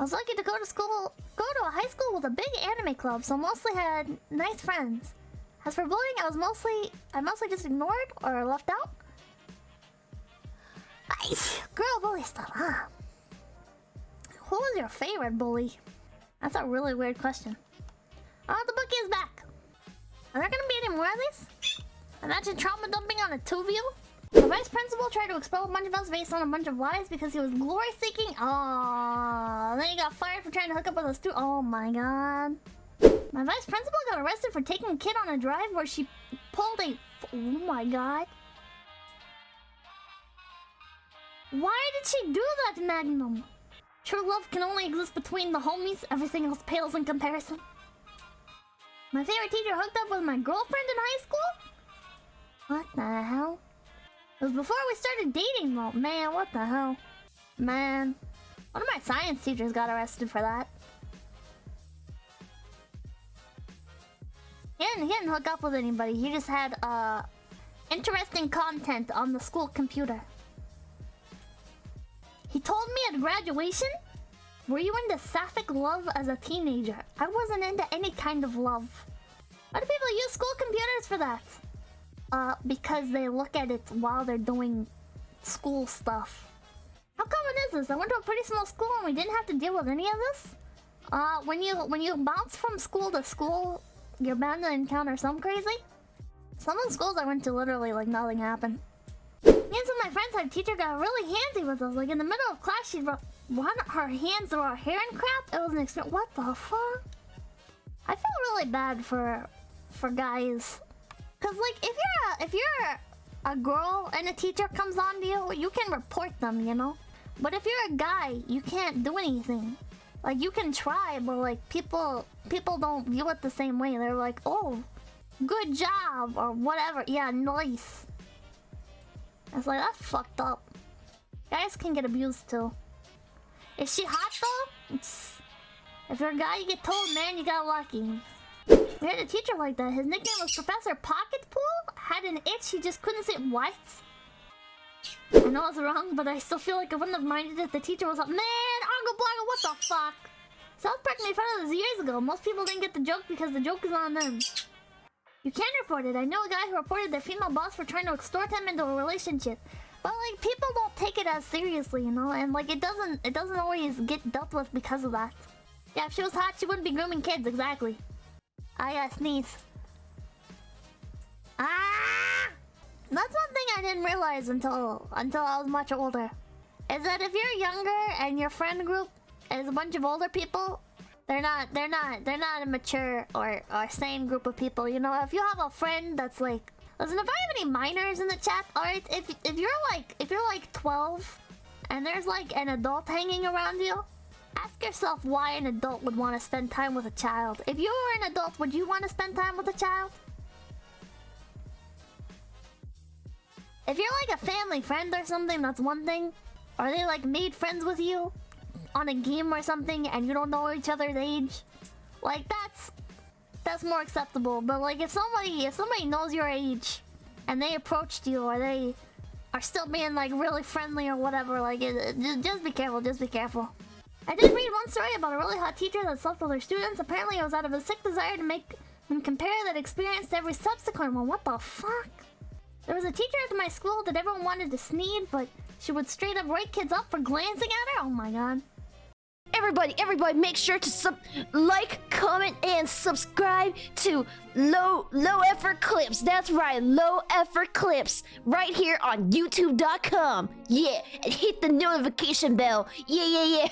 I was lucky to go to a high school with a big anime club, so mostly had nice friends. As for bullying, I mostly just ignored or left out. Nice. Girl bully stuff, huh? Who was your favorite bully? That's a really weird question. Oh, the bookie is back. Are there gonna be any more of these? Imagine trauma dumping on a two of you. The vice principal tried to expel a bunch of us based on a bunch of lies because he was glory seeking. Oh, then he got fired for trying to hook up with us too. Oh my god. My vice principal got arrested for taking a kid on a drive where she pulled a... Oh my god. Why did she do that, Magnum? True love can only exist between the homies. Everything else pales in comparison. My favorite teacher hooked up with my girlfriend in high school? What the hell? It was before we started dating though. Man, what the hell? Man. One of my science teachers got arrested for that. He didn't hook up with anybody. He just had interesting content on the school computer. He told me at graduation, were you into sapphic love as a teenager? I wasn't into any kind of love. Why do people use school computers for that? Because they look at it while they're doing school stuff. How common is this? I went to a pretty small school and we didn't have to deal with any of this. When you bounce from school to school, you're bound to encounter some crazy. Some of the schools I went to, literally, like, nothing happened. Me and some of my friends, our teacher got really handsy with us. Like, in the middle of class, she'd run her hands through our hair and crap. It was an experience. What the fuck? I feel really bad for guys. Cause, like, if you're a girl and a teacher comes on to you, you can report them, you know? But if you're a guy, you can't do anything. Like, you can try, but, like, people don't view it the same way. They're like, oh, good job, or whatever. Yeah, nice. It's like, that's fucked up. Guys can get abused, too. Is she hot, though? If you're a guy, you get told, man, you got lucky. We had a teacher like that. His nickname was Professor Pocketpool. Had an itch, he just couldn't say what. I know it's wrong, but I still feel like I wouldn't have minded if the teacher was like, man, Argo Blogger, what the fuck? South Park made fun of this years ago. Most people didn't get the joke because the joke is on them. You can report it. I know a guy who reported their female boss for trying to extort him into a relationship. But, like, people don't take it as seriously, you know? And, like, it doesn't always get dealt with because of that. Yeah, if she was hot, she wouldn't be grooming kids, exactly. I gotta sneeze. Ah! That's one thing I didn't realize until I was much older. Is that if you're younger and your friend group is a bunch of older people, they're not a mature or sane group of people. You know, if you have a friend that's like, listen, if I have any minors in the chat, alright, if you're like 12 and there's like an adult hanging around you, ask yourself why an adult would want to spend time with a child. If you were an adult, would you want to spend time with a child? If you're like a family friend or something, that's one thing. Are they like made friends with you on a game or something and you don't know each other's age? Like that's more acceptable. But like if somebody knows your age and they approached you or they are still being like really friendly or whatever, like just be careful, just be careful. I did read one story about a really hot teacher that slept with her students. Apparently it was out of a sick desire to make them compare that experience to every subsequent one. What the fuck? There was a teacher at my school that everyone wanted to sneed, but she would straight up write kids up for glancing at her? Oh my god. Everybody, make sure to like, comment, and subscribe to Low Effort Clips. That's right, Low Effort Clips. Right here on YouTube.com. Yeah, and hit the notification bell. Yeah.